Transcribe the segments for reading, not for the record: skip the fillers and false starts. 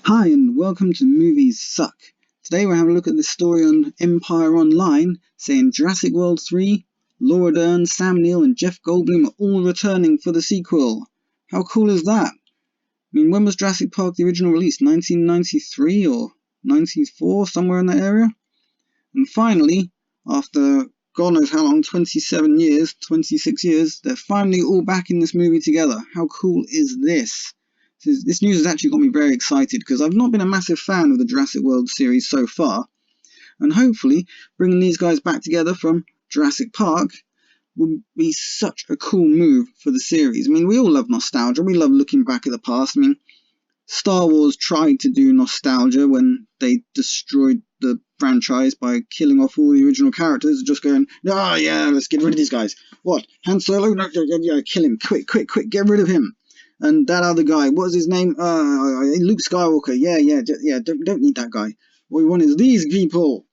Hi and welcome to Movies Suck. Today we're having a look at this story on Empire Online saying Jurassic World 3, Laura Dern, Sam Neill and Jeff Goldblum are all returning for the sequel. How cool is that? I mean, when was Jurassic Park the original release? 1993 or 94, somewhere in that area? And finally, after God knows how long, 27 years, 26 years, they're finally all back in this movie together. How cool is this? This news has actually got me very excited because I've not been a massive fan of the Jurassic World series so far, and hopefully bringing these guys back together from Jurassic Park will be such a cool move for the series. I mean, we all love nostalgia, we love looking back at the past. I mean, Star Wars tried to do nostalgia when they destroyed the franchise by killing off all the original characters, just going, oh yeah, let's get rid of these guys. What? Han Solo? No, yeah, kill him. Quick, get rid of him. And that other guy, what was his name? Luke Skywalker. Yeah, don't need that guy. What we want is these people.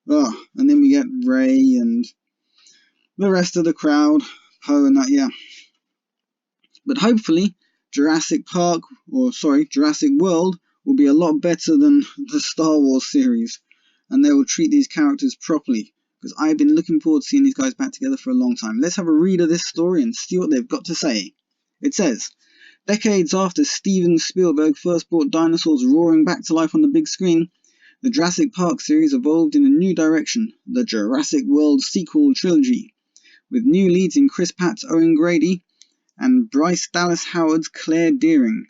And then we get Rey and the rest of the crowd, Poe and that, yeah. But hopefully, Jurassic World will be a lot better than the Star Wars series, and they will treat these characters properly, because I've been looking forward to seeing these guys back together for a long time. Let's have a read of this story and see what they've got to say. It says, decades after Steven Spielberg first brought dinosaurs roaring back to life on the big screen, the Jurassic Park series evolved in a new direction, the Jurassic World sequel trilogy, with new leads in Chris Pratt's Owen Grady and Bryce Dallas Howard's Claire Dearing.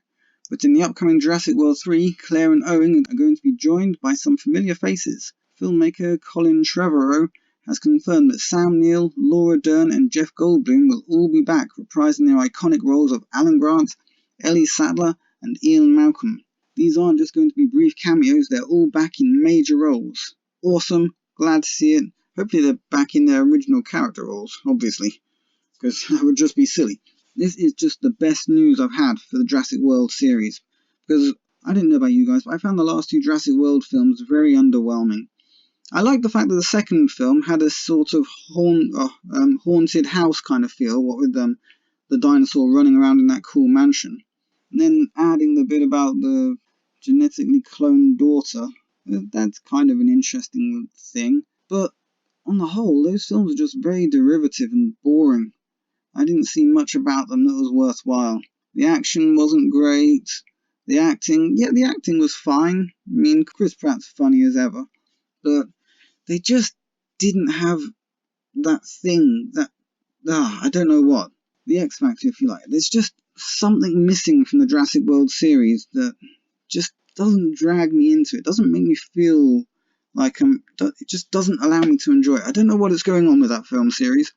But in the upcoming Jurassic World 3, Claire and Owen are going to be joined by some familiar faces. Filmmaker Colin Trevorrow has confirmed that Sam Neill, Laura Dern and Jeff Goldblum will all be back reprising their iconic roles of Alan Grant, Ellie Sattler and Ian Malcolm. These aren't just going to be brief cameos, they're all back in major roles. Awesome, glad to see it. Hopefully they're back in their original character roles, obviously, because that would just be silly. This is just the best news I've had for the Jurassic World series, because I didn't know about you guys, but I found the last two Jurassic World films very underwhelming. I like the fact that the second film had a sort of haunted house kind of feel, what with the dinosaur running around in that cool mansion. And then adding the bit about the genetically cloned daughter, that's kind of an interesting thing. But on the whole, those films are just very derivative and boring. I didn't see much about them that was worthwhile. The action wasn't great. The acting was fine. I mean, Chris Pratt's funny as ever. But they just didn't have that thing, I don't know what. The X Factor, if you like. There's just something missing from the Jurassic World series that just doesn't drag me into it. Doesn't make me feel like it just doesn't allow me to enjoy it. I don't know what is going on with that film series,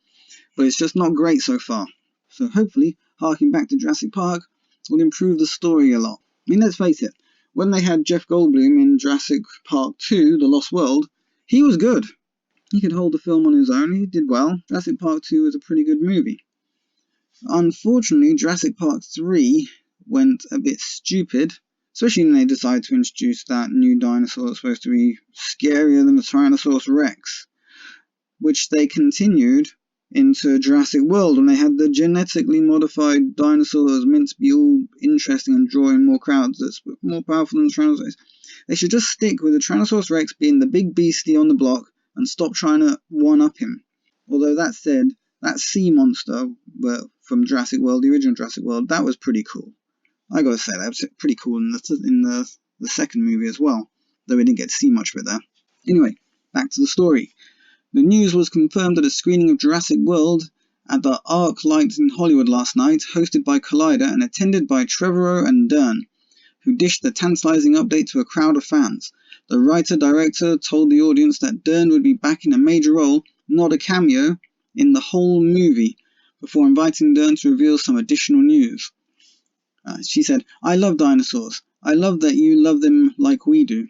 but it's just not great so far. So hopefully, harking back to Jurassic Park will improve the story a lot. I mean, let's face it, when they had Jeff Goldblum in Jurassic Park 2, The Lost World, he was good. He could hold the film on his own, he did well. Jurassic Park 2 was a pretty good movie. Unfortunately, Jurassic Park 3 went a bit stupid, especially when they decided to introduce that new dinosaur that's supposed to be scarier than the Tyrannosaurus Rex, which they continued into Jurassic World when they had the genetically modified dinosaur that was meant to be all interesting and drawing more crowds that's more powerful than the Tyrannosaurus. They should just stick with the Tyrannosaurus Rex being the big beastie on the block and stop trying to one-up him. Although that said, that sea monster from Jurassic World, the original Jurassic World, that was pretty cool. I gotta say, that was pretty cool in the second movie as well, though we didn't get to see much of it there. Anyway, back to the story. The news was confirmed at a screening of Jurassic World at the ArcLight in Hollywood last night, hosted by Collider and attended by Trevorrow and Dern, who dished the tantalizing update to a crowd of fans. The writer-director told the audience that Dern would be back in a major role, not a cameo, in the whole movie, before inviting Dern to reveal some additional news. She said, "I love dinosaurs. I love that you love them like we do.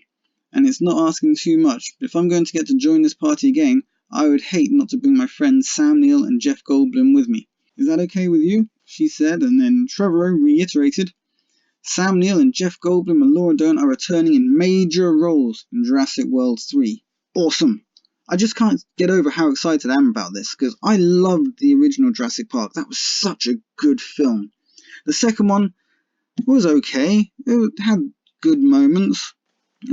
And it's not asking too much, but if I'm going to get to join this party again, I would hate not to bring my friends Sam Neill and Jeff Goldblum with me. Is that okay with you?" she said, and then Trevorrow reiterated, "Sam Neill and Jeff Goldblum and Laura Dern are returning in major roles in Jurassic World 3. Awesome. I just can't get over how excited I am about this, because I loved the original Jurassic Park. That was such a good film. The second one was okay. It had good moments.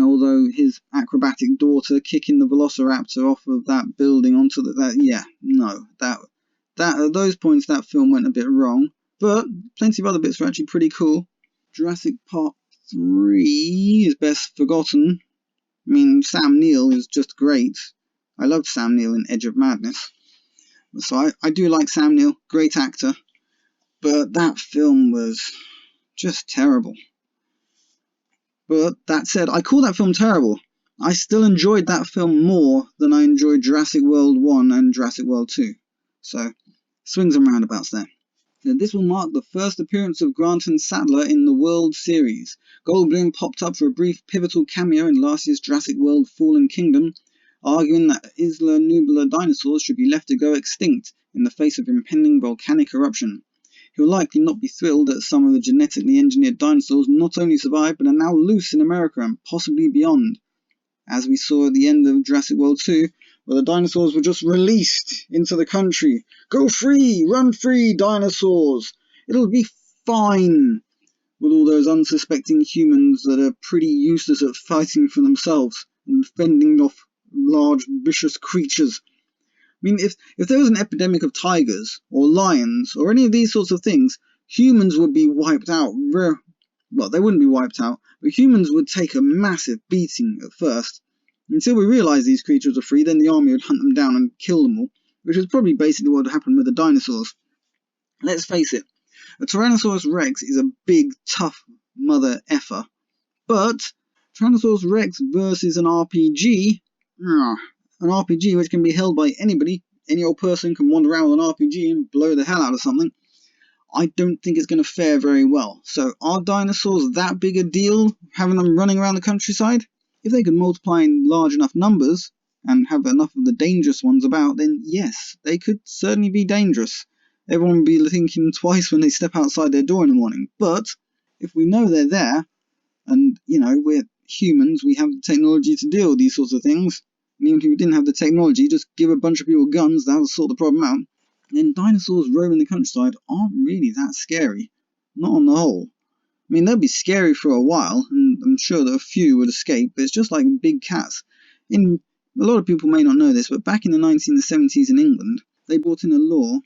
Although his acrobatic daughter kicking the velociraptor off of that building onto at those points that film went a bit wrong. But plenty of other bits were actually pretty cool. Jurassic Park 3 is best forgotten. I mean, Sam Neill is just great. I loved Sam Neill in Edge of Madness. So I do like Sam Neill, great actor. But that film was just terrible. But that said, I call that film terrible. I still enjoyed that film more than I enjoyed Jurassic World 1 and Jurassic World 2. So, swings and roundabouts there. Now, this will mark the first appearance of Grant and Sattler in the World Series. Goldblum popped up for a brief pivotal cameo in last year's Jurassic World Fallen Kingdom, arguing that Isla Nublar dinosaurs should be left to go extinct in the face of impending volcanic eruption. He will likely not be thrilled that some of the genetically engineered dinosaurs not only survived but are now loose in America and possibly beyond, as we saw at the end of Jurassic World 2, where the dinosaurs were just released into the country. Go free! Run free, dinosaurs! It'll be fine with all those unsuspecting humans that are pretty useless at fighting for themselves and fending off large, vicious creatures. I mean, if there was an epidemic of tigers or lions or any of these sorts of things, humans would be wiped out. Well, they wouldn't be wiped out, but humans would take a massive beating at first. Until we realised these creatures are free, then the army would hunt them down and kill them all, which is probably basically what happened with the dinosaurs. Let's face it, a Tyrannosaurus Rex is a big, tough mother effer, but Tyrannosaurus Rex versus an RPG, which can be held by anybody, any old person can wander around with an RPG and blow the hell out of something, I don't think it's going to fare very well. So are dinosaurs that big a deal, having them running around the countryside? If they could multiply in large enough numbers and have enough of the dangerous ones about, then yes, they could certainly be dangerous. Everyone would be thinking twice when they step outside their door in the morning. But if we know they're there, and, we're humans, we have the technology to deal with these sorts of things, and even if we didn't have the technology, just give a bunch of people guns, that'll sort the problem out, then dinosaurs roaming the countryside aren't really that scary. Not on the whole. I mean, they'll be scary for a while, and I'm sure that a few would escape, but it's just like big cats. A lot of people may not know this, but back in the 1970s in England, they brought in a law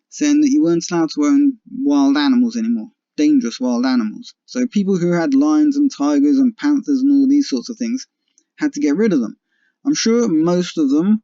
saying that you weren't allowed to own wild animals anymore, dangerous wild animals. So people who had lions and tigers and panthers and all these sorts of things had to get rid of them. I'm sure most of them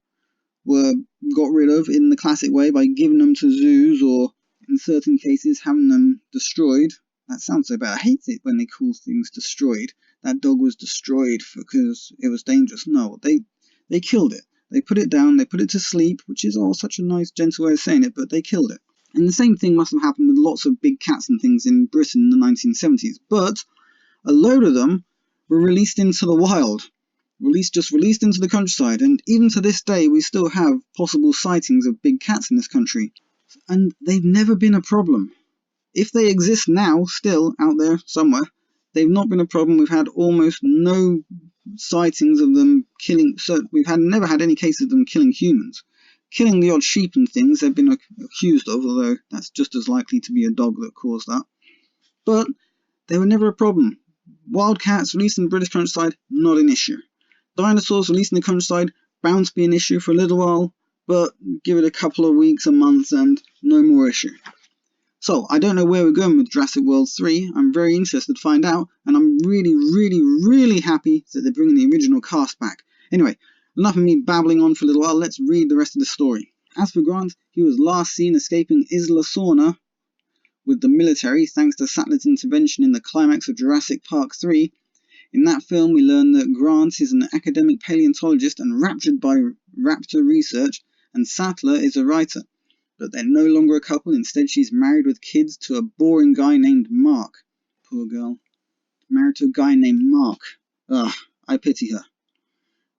were got rid of in the classic way by giving them to zoos or, in certain cases, having them destroyed. That sounds so bad. I hate it when they call things destroyed. That dog was destroyed because it was dangerous. No, they killed it. They put it down, they put it to sleep, which is such a nice, gentle way of saying it, but they killed it. And the same thing must have happened with lots of big cats and things in Britain in the 1970s. But a load of them were released into the wild. Released into the countryside, and even to this day we still have possible sightings of big cats in this country. And they've never been a problem. If they exist now, still, out there somewhere, they've not been a problem. We've had almost no sightings of them killing, so we've never had any cases of them killing humans. Killing the odd sheep and things they've been accused of, although that's just as likely to be a dog that caused that. But they were never a problem. Wildcats released in the British countryside, not an issue. Dinosaurs released in the countryside, bound to be an issue for a little while, but give it a couple of weeks, a month, and no more issue. So, I don't know where we're going with Jurassic World 3, I'm very interested to find out, and I'm really, really, really happy that they're bringing the original cast back. Anyway, enough of me babbling on for a little while, let's read the rest of the story. As for Grant, he was last seen escaping Isla Sorna with the military thanks to Sattler's intervention in the climax of Jurassic Park 3. In that film, we learn that Grant is an academic paleontologist and raptured by raptor research, and Sattler is a writer. But they're no longer a couple, instead she's married with kids to a boring guy named Mark. Poor girl. Married to a guy named Mark. Ugh, I pity her.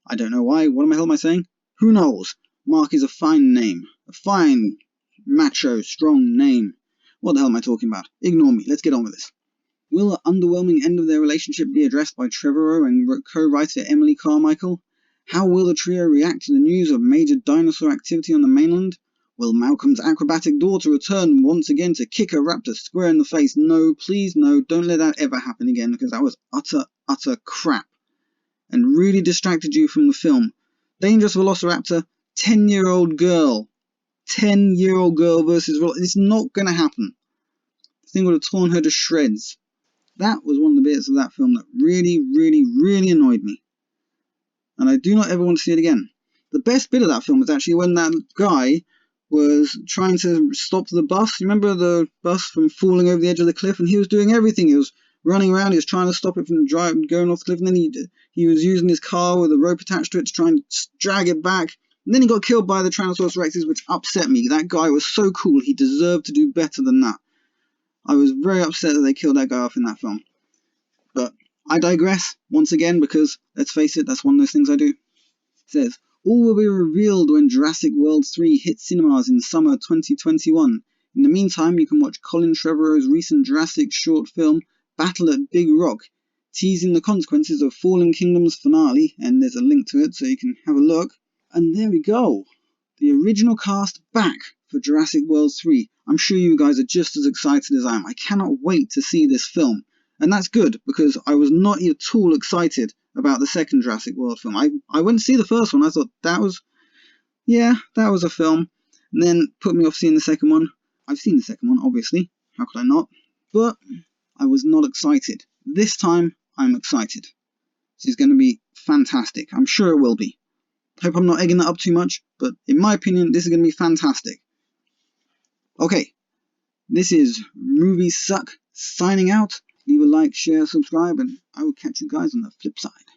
I don't know why, what the hell am I saying? Who knows? Mark is a fine name. A fine, macho, strong name. What the hell am I talking about? Ignore me, let's get on with this. Will the underwhelming end of their relationship be addressed by Trevorrow and co-writer Emily Carmichael? How will the trio react to the news of major dinosaur activity on the mainland? Will Malcolm's acrobatic daughter return once again to kick a raptor square in the face? No, please no, don't let that ever happen again, because that was utter utter crap and really distracted you from the film. Dangerous Velociraptor, 10-year-old girl. 10-year-old girl versus... It's not going to happen. The thing would have torn her to shreds. That was one of the bits of that film that really, really, really annoyed me. And I do not ever want to see it again. The best bit of that film was actually when that guy was trying to stop the bus. You remember the bus from falling over the edge of the cliff? And he was doing everything. He was running around. He was trying to stop it from going off the cliff. And then he was using his car with a rope attached to it to try and drag it back. And then he got killed by the Tyrannosaurus Rexes, which upset me. That guy was so cool. He deserved to do better than that. I was very upset that they killed that guy off in that film. But I digress once again because, let's face it, that's one of those things I do. It says, all will be revealed when Jurassic World 3 hits cinemas in summer 2021. In the meantime, you can watch Colin Trevorrow's recent Jurassic short film, Battle at Big Rock, teasing the consequences of Fallen Kingdom's finale, and there's a link to it so you can have a look. And there we go. The original cast back for Jurassic World 3. I'm sure you guys are just as excited as I am. I cannot wait to see this film. And that's good, because I was not at all excited about the second Jurassic World film. I went to see the first one. I thought that was a film. And then put me off seeing the second one. I've seen the second one, obviously. How could I not? But I was not excited. This time, I'm excited. This is going to be fantastic. I'm sure it will be. Hope I'm not egging that up too much, but in my opinion, this is going to be fantastic. Okay, this is Movies Suck signing out. Leave a like, share, subscribe, and I will catch you guys on the flip side.